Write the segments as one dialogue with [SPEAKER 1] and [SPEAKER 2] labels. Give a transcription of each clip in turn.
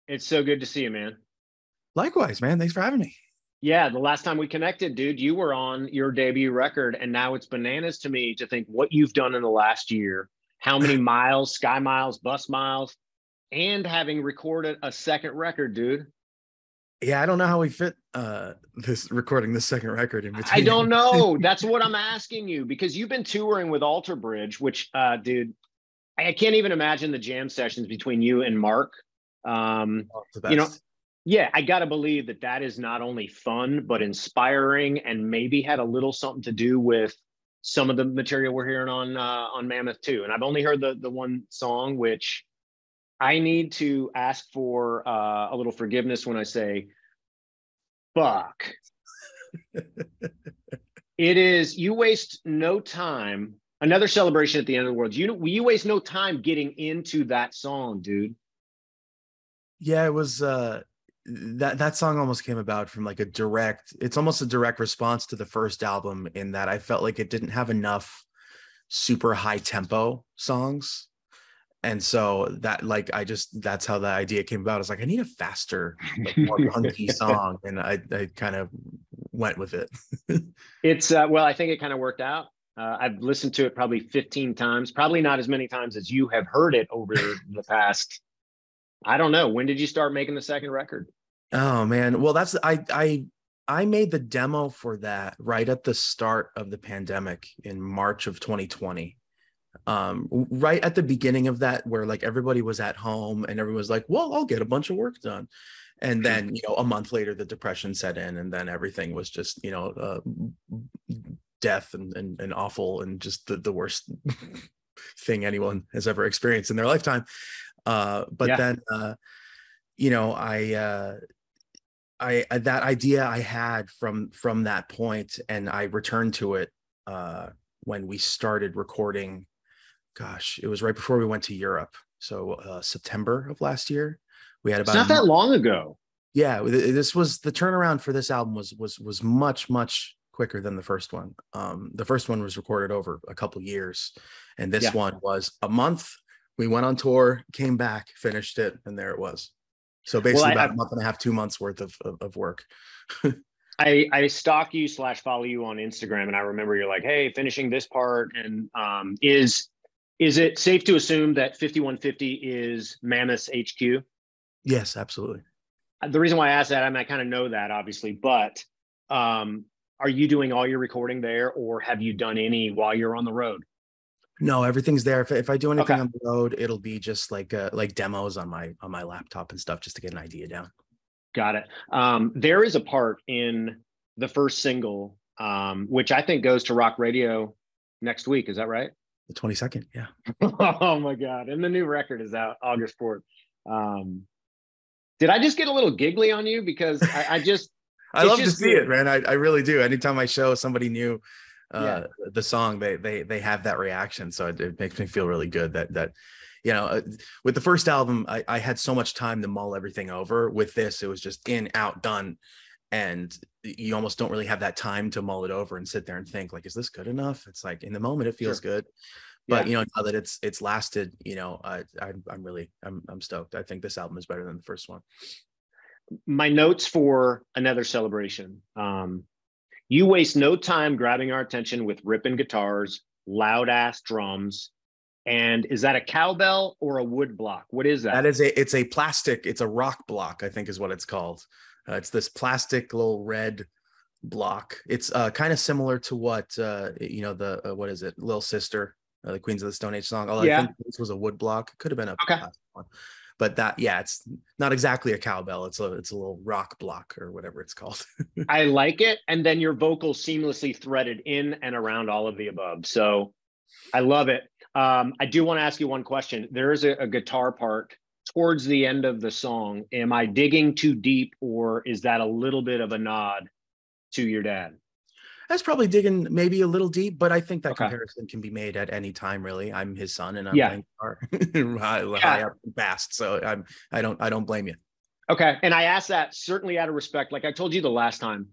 [SPEAKER 1] It's so good to see you, man.
[SPEAKER 2] Likewise, man. Thanks for having me.
[SPEAKER 1] Yeah, the last time we connected, dude, you were on your debut record, and now it's bananas to me to think what you've done in the last year, how many miles, sky miles, bus miles, and having recorded a second record, dude.
[SPEAKER 2] Yeah, I don't know how we fit this recording the second record in
[SPEAKER 1] I
[SPEAKER 2] between.
[SPEAKER 1] don't know. That's what I'm asking you because you've been touring with Alter Bridge, which, dude, I can't even imagine the jam sessions between you and Mark.
[SPEAKER 2] Oh, it's the
[SPEAKER 1] You know,
[SPEAKER 2] best.
[SPEAKER 1] yeah, I got to believe that that is not only fun, but inspiring and maybe had a little something to do with some of the material we're hearing on Mammoth too. And I've only heard the one song, which I need to ask for a little forgiveness when I say, fuck. It is, you waste no time. Another celebration at the end of the world. You waste no time getting into that song, dude.
[SPEAKER 2] Yeah, it was that song almost came about from like it's almost a direct response to the first album in that I felt like it didn't have enough super high tempo songs. And so that's how the idea came about. It's like I need a faster, like more punky song. And I kind of went with it.
[SPEAKER 1] It's well, I think it kind of worked out. I've listened to it probably 15 times, probably not as many times as you have heard it over the past. I don't know. When did you start making the second record?
[SPEAKER 2] Oh man. Well, I made the demo for that right at the start of the pandemic in March of 2020. Right at the beginning of that, where like everybody was at home and everyone was like, well, I'll get a bunch of work done. And then, a month later, the depression set in, and then everything was just, death and awful and just the worst thing anyone has ever experienced in their lifetime. But
[SPEAKER 1] Yeah.
[SPEAKER 2] then, I that idea I had from that point, and I returned to it when we started recording. Gosh, it was right before we went to Europe. So September of last year, we had
[SPEAKER 1] It's
[SPEAKER 2] about a
[SPEAKER 1] not that
[SPEAKER 2] month.
[SPEAKER 1] long ago.
[SPEAKER 2] Yeah, this was the turnaround for this album was much quicker than the first one. The first one was recorded over a couple years, and this
[SPEAKER 1] Yeah.
[SPEAKER 2] one was a month. We went on tour, came back, finished it, and there it was. So
[SPEAKER 1] Well,
[SPEAKER 2] basically about a month and a half, 2 months worth of work.
[SPEAKER 1] I stalk you / follow you on Instagram, and I remember you're like, hey, finishing this part. And is it safe to assume that 5150 is Mammoth's HQ?
[SPEAKER 2] Yes, absolutely.
[SPEAKER 1] The reason why I asked that, I mean, I kind of know that obviously, but are you doing all your recording there, or have you done any while you're on the road?
[SPEAKER 2] No, everything's there. If I do anything
[SPEAKER 1] Okay,
[SPEAKER 2] on the road, it'll be just like demos on my laptop and stuff, just to get an idea down.
[SPEAKER 1] got it. There is a part in the first single, which I think goes to rock radio next week. Is that right?
[SPEAKER 2] The 22nd, yeah.
[SPEAKER 1] Oh my God. And the new record is out August 4th. Um, did I just get a little giggly on you? Because I just,
[SPEAKER 2] I
[SPEAKER 1] it's
[SPEAKER 2] love to
[SPEAKER 1] just
[SPEAKER 2] see
[SPEAKER 1] good.
[SPEAKER 2] it, man. I really do. Anytime I show somebody new
[SPEAKER 1] Yeah.
[SPEAKER 2] the song, they have that reaction. So it makes me feel really good that with the first album, I had so much time to mull everything over. With this, it was just in, out, done. And you almost don't really have that time to mull it over and sit there and think like, is this good enough? It's like in the moment, it feels
[SPEAKER 1] Sure.
[SPEAKER 2] good. But
[SPEAKER 1] Yeah.
[SPEAKER 2] now that it's lasted, I'm stoked. I think this album is better than the first one.
[SPEAKER 1] My notes for another celebration. You waste no time grabbing our attention with ripping guitars, loud ass drums. And is that a cowbell or a wood block? What is that?
[SPEAKER 2] It's a plastic, it's a rock block, I think is what it's called. It's this plastic little red block. It's kind of similar to what what is it, Little Sister, the Queens of the Stone Age song. Although I
[SPEAKER 1] Yeah.
[SPEAKER 2] think this was a wood block. It could have been a
[SPEAKER 1] Okay.
[SPEAKER 2] plastic one. But it's not exactly a cowbell. It's a little rock block or whatever it's called.
[SPEAKER 1] I like it. And then your vocals seamlessly threaded in and around all of the above. So I love it. I do want to ask you one question. There is a guitar part towards the end of the song. Am I digging too deep, or is that a little bit of a nod to your dad?
[SPEAKER 2] That's probably digging maybe a little deep, but I think that
[SPEAKER 1] Okay.
[SPEAKER 2] comparison can be made at any time. Really, I'm his son, and I'm
[SPEAKER 1] Yeah.
[SPEAKER 2] playing guitar high
[SPEAKER 1] Yeah.
[SPEAKER 2] up and fast. So I don't blame you.
[SPEAKER 1] Okay. And I ask that certainly out of respect. Like I told you the last time,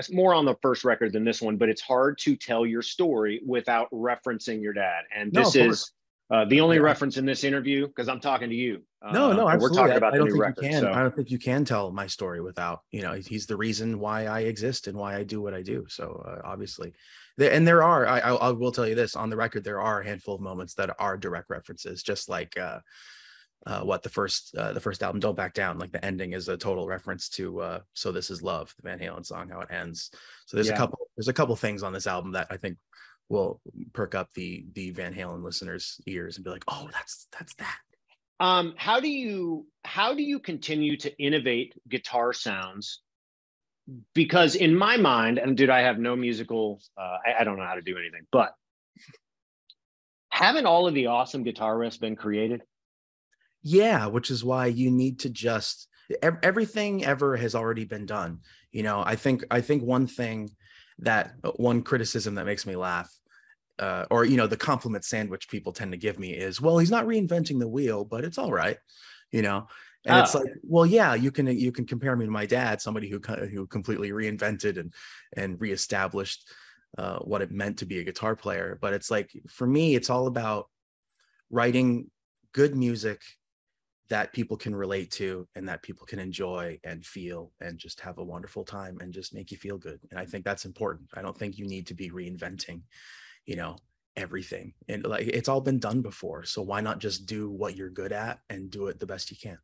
[SPEAKER 1] more on the first record than this one, but it's hard to tell your story without referencing your dad. And
[SPEAKER 2] No,
[SPEAKER 1] this
[SPEAKER 2] of course.
[SPEAKER 1] The only reference in this interview, because I'm talking to you,
[SPEAKER 2] No,
[SPEAKER 1] and we're
[SPEAKER 2] absolutely.
[SPEAKER 1] talking about
[SPEAKER 2] I
[SPEAKER 1] the
[SPEAKER 2] don't
[SPEAKER 1] new
[SPEAKER 2] think you
[SPEAKER 1] record.
[SPEAKER 2] can. I
[SPEAKER 1] So
[SPEAKER 2] don't think you can tell my story without, he's the reason why I exist and why I do what I do. So obviously, and there are. I will tell you this on the record. There are a handful of moments that are direct references, just like the first album, Don't Back Down. Like the ending is a total reference to So This Is Love, the Van Halen song, how it ends. So there's a couple things on this album that I think will perk up the Van Halen listeners' ears and be like, oh, that's that.
[SPEAKER 1] how do you continue to innovate guitar sounds? Because in my mind, and dude, I have no musical, I don't know how to do anything, but haven't all of the awesome guitar riffs been created?
[SPEAKER 2] Yeah, which is why you need to just everything ever has already been done. I think one criticism that makes me laugh, or the compliment sandwich people tend to give me is, well, he's not reinventing the wheel, but it's all right, and it's like, well, yeah, you can compare me to my dad, somebody who completely reinvented and reestablished what it meant to be a guitar player. But it's like, for me, it's all about writing good music that people can relate to and that people can enjoy and feel and just have a wonderful time and just make you feel good. And I think that's important. I don't think you need to be reinventing, everything. And like, it's all been done before. So why not just do what you're good at and do it the best you can?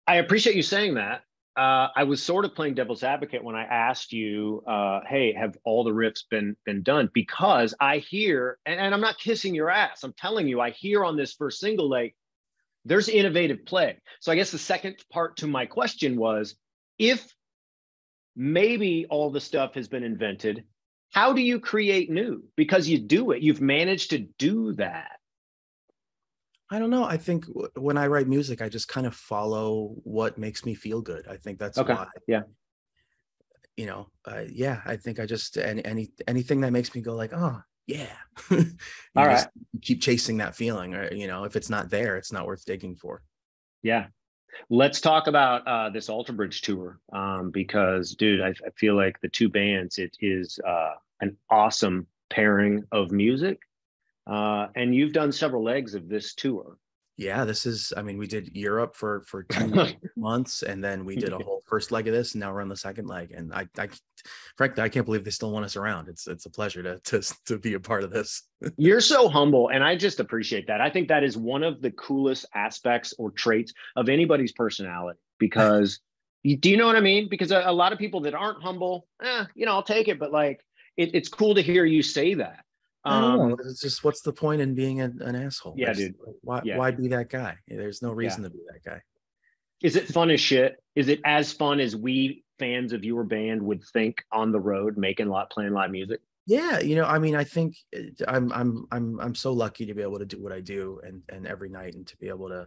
[SPEAKER 1] I appreciate you saying that. I was sort of playing devil's advocate when I asked you, hey, have all the riffs been done? Because I hear, and I'm not kissing your ass, I'm telling you, I hear on this first single, like, there's innovative play. So I guess the second part to my question was, if maybe all the stuff has been invented, how do you create new? Because you do it. You've managed to do that.
[SPEAKER 2] I don't know. I think when I write music, I just kind of follow what makes me feel good. I think that's why.
[SPEAKER 1] Yeah.
[SPEAKER 2] Yeah, I think I just, anything that makes me go like, oh, yeah.
[SPEAKER 1] All right.
[SPEAKER 2] Keep chasing that feeling, or if it's not there, it's not worth digging for.
[SPEAKER 1] Yeah, let's talk about this Alter Bridge tour, because dude, I feel like the two bands, it is an awesome pairing of music, and you've done several legs of this tour.
[SPEAKER 2] Yeah, we did Europe for 2 months, and then we did a whole first leg of this, and now we're on the second leg. And I frankly, I can't believe they still want us around. It's a pleasure to be a part of this.
[SPEAKER 1] You're so humble, and I just appreciate that. I think that is one of the coolest aspects or traits of anybody's personality, because do you know what I mean? Because a lot of people that aren't humble, I'll take it, but like, it's cool to hear you say that.
[SPEAKER 2] I don't know. It's just, what's the point in being an asshole?
[SPEAKER 1] Yeah, dude.
[SPEAKER 2] Why be that guy? There's no reason to be that guy.
[SPEAKER 1] Is it fun as shit? Is it as fun as we fans of your band would think on the road, playing live music?
[SPEAKER 2] Yeah, I think I'm so lucky to be able to do what I do and every night, and to be able to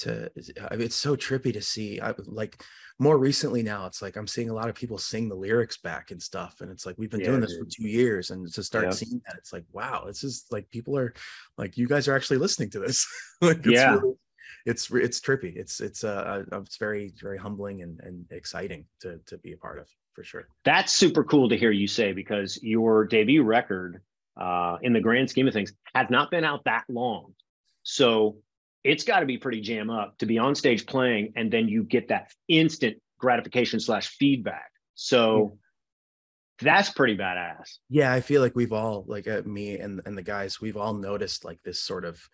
[SPEAKER 2] it's so trippy to see. Like, more recently now, it's like I'm seeing a lot of people sing the lyrics back and stuff, and it's like, we've been doing this for 2 years, and to start seeing that, it's like, wow, this is like, people are like, you guys are actually listening to this. Like, it's trippy. It's very, very humbling and exciting to be a part of, for sure.
[SPEAKER 1] That's super cool to hear you say, because your debut record, in the grand scheme of things, had not been out that long. So it's got to be pretty jam up to be on stage playing, and then you get that instant gratification / feedback. So that's pretty badass.
[SPEAKER 2] Yeah, I feel like we've all, like, me and the guys, we've all noticed like this sort of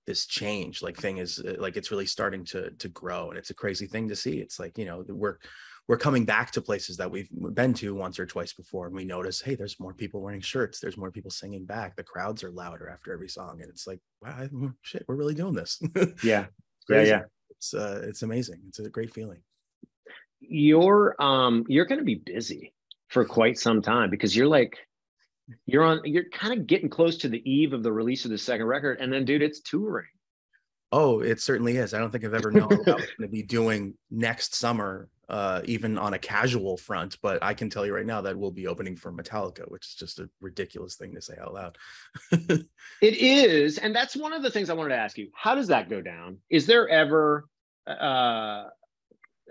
[SPEAKER 2] this change, like, thing is like, it's really starting to grow, and it's a crazy thing to see. It's like, we're coming back to places that we've been to once or twice before, and we notice, hey, there's more people wearing shirts, there's more people singing back, the crowds are louder after every song, and it's like, wow, shit, we're really doing this.
[SPEAKER 1] Yeah.
[SPEAKER 2] It's amazing. It's a great feeling.
[SPEAKER 1] You're going to be busy for quite some time, because you're kind of getting close to the eve of the release of the second record, and then, dude, it's touring.
[SPEAKER 2] Oh, it certainly is. I don't think I've ever known what I was going to be doing next summer, even on a casual front. But I can tell you right now that we'll be opening for Metallica, which is just a ridiculous thing to say out loud.
[SPEAKER 1] It is. And that's one of the things I wanted to ask you. How does that go down? Is there ever,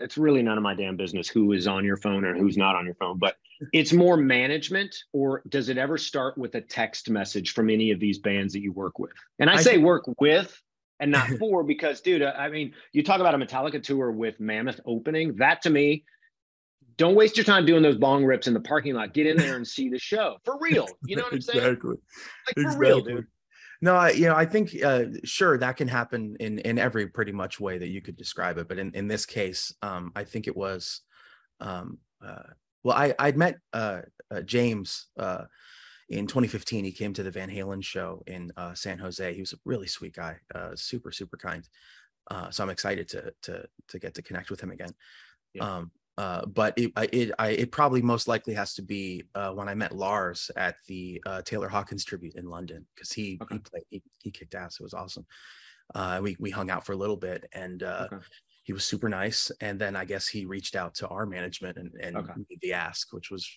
[SPEAKER 1] it's really none of my damn business who is on your phone and who's not on your phone, but it's more management, or does it ever start with a text message from any of these bands that you work with? And I say work with and not for, because dude, I mean, you talk about a Metallica tour with Mammoth opening, that to me, don't waste your time doing those bong rips in the parking lot. Get in there and see the show for real. You know what I'm saying?
[SPEAKER 2] Exactly.
[SPEAKER 1] Like for real, dude.
[SPEAKER 2] No, I think sure, that can happen in every pretty much way that you could describe it. But in this case, I think it was, well, I'd met James in 2015. He came to the Van Halen show in San Jose. He was a really sweet guy, super, super kind. So I'm excited to get to connect with him again. Yeah. But it probably most likely has to be when I met Lars at the Taylor Hawkins tribute in London, because he kicked ass. It was awesome. We hung out for a little bit, and he was super nice. And then I guess he reached out to our management and made the ask, which was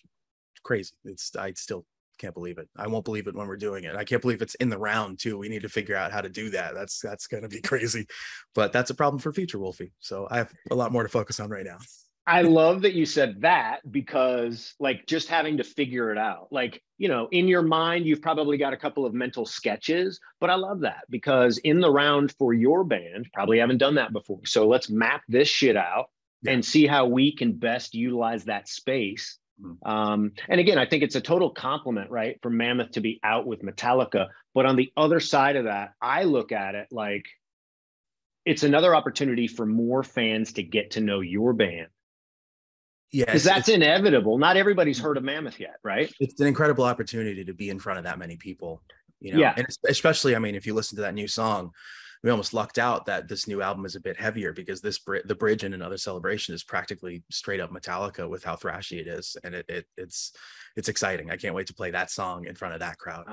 [SPEAKER 2] crazy. I still can't believe it. I won't believe it when we're doing it. I can't believe it's in the round too. We need to figure out how to do that. That's gonna be crazy, but that's a problem for future Wolfie. So I have a lot more to focus on right now.
[SPEAKER 1] I love that you said that, because like just having to figure it out, like, you know, in your mind, you've probably got a couple of mental sketches, but I love that, because in the round for your band, probably haven't done that before. So let's map this shit out and see how we can best utilize that space. And again, I think it's a total compliment, right, for Mammoth to be out with Metallica. But on the other side of that, I look at it like it's another opportunity for more fans to get to know your band. Yeah, because that's inevitable. Not everybody's heard of Mammoth yet, right?
[SPEAKER 2] It's an incredible opportunity to be in front of that many people, you know. Yeah. And especially, I mean, if you listen to that new song, we almost lucked out that this new album is a bit heavier, because the bridge in Another Celebration is practically straight up Metallica with how thrashy it is, and it's exciting. I can't wait to play that song in front of that crowd.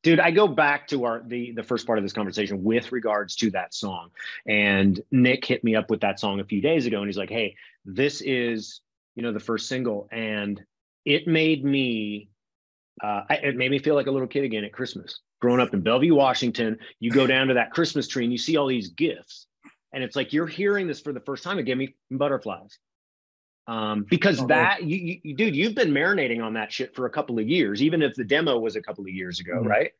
[SPEAKER 1] Dude, I go back to the first part of this conversation with regards to that song, and Nick hit me up with that song a few days ago, and he's like, "Hey, this is, you know, the first single," and it made me feel like a little kid again at Christmas. Growing up in Bellevue, Washington, you go down to that Christmas tree and you see all these gifts, and it's like you're hearing this for the first time. It gave me butterflies, because dude, you've been marinating on that shit for a couple of years, even if the demo was a couple of years ago, right?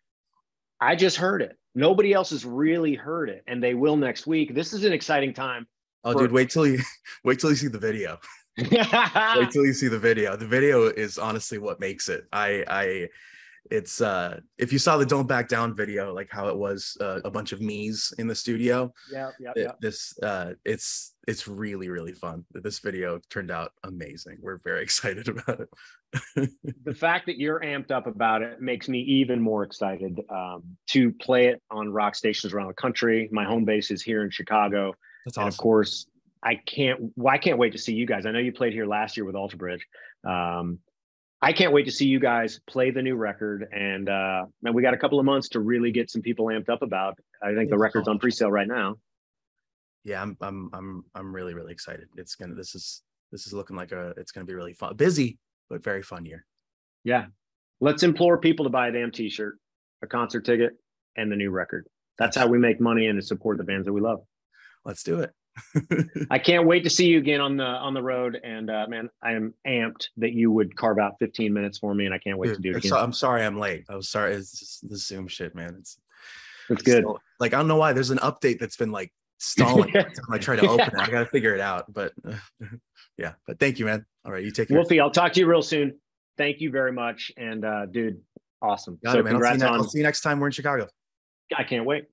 [SPEAKER 1] I just heard it. Nobody else has really heard it, and they will next week. This is an exciting time.
[SPEAKER 2] Oh, dude, wait till you see the video. Wait till you see the video. The video is honestly what makes it. It's if you saw the Don't Back Down video, like how it was a bunch of me's in the studio. It's really, really fun. This video turned out amazing. We're very excited about it.
[SPEAKER 1] The fact that you're amped up about it makes me even more excited to play it on rock stations around the country. My home base is here in Chicago. That's awesome. And of course, I can't wait to see you guys. I know you played here last year with Alter Bridge. I can't wait to see you guys play the new record, and man, we got a couple of months to really get some people amped up about. I think the record's on pre-sale right now.
[SPEAKER 2] Yeah, I'm really, really excited. This is looking like it's gonna be really fun, busy but very fun year.
[SPEAKER 1] Yeah, let's implore people to buy a damn t-shirt, a concert ticket, and the new record. That's how we make money and to support the bands that we love.
[SPEAKER 2] Let's do it.
[SPEAKER 1] I can't wait to see you again on the road, and man, I am amped that you would carve out 15 minutes for me, and I can't wait to do it again.
[SPEAKER 2] I'm sorry I'm late. I was sorry. It's just the Zoom shit, man. It's
[SPEAKER 1] good.
[SPEAKER 2] Like, I don't know why there's an update that's been like stalling. I try to open it. I got to figure it out, but yeah. But thank you, man. All right, you take care.
[SPEAKER 1] Wolfie, I'll talk to you real soon. Thank you very much, and dude, awesome.
[SPEAKER 2] Got it, man. I'll see you next time we're in Chicago.
[SPEAKER 1] I can't wait.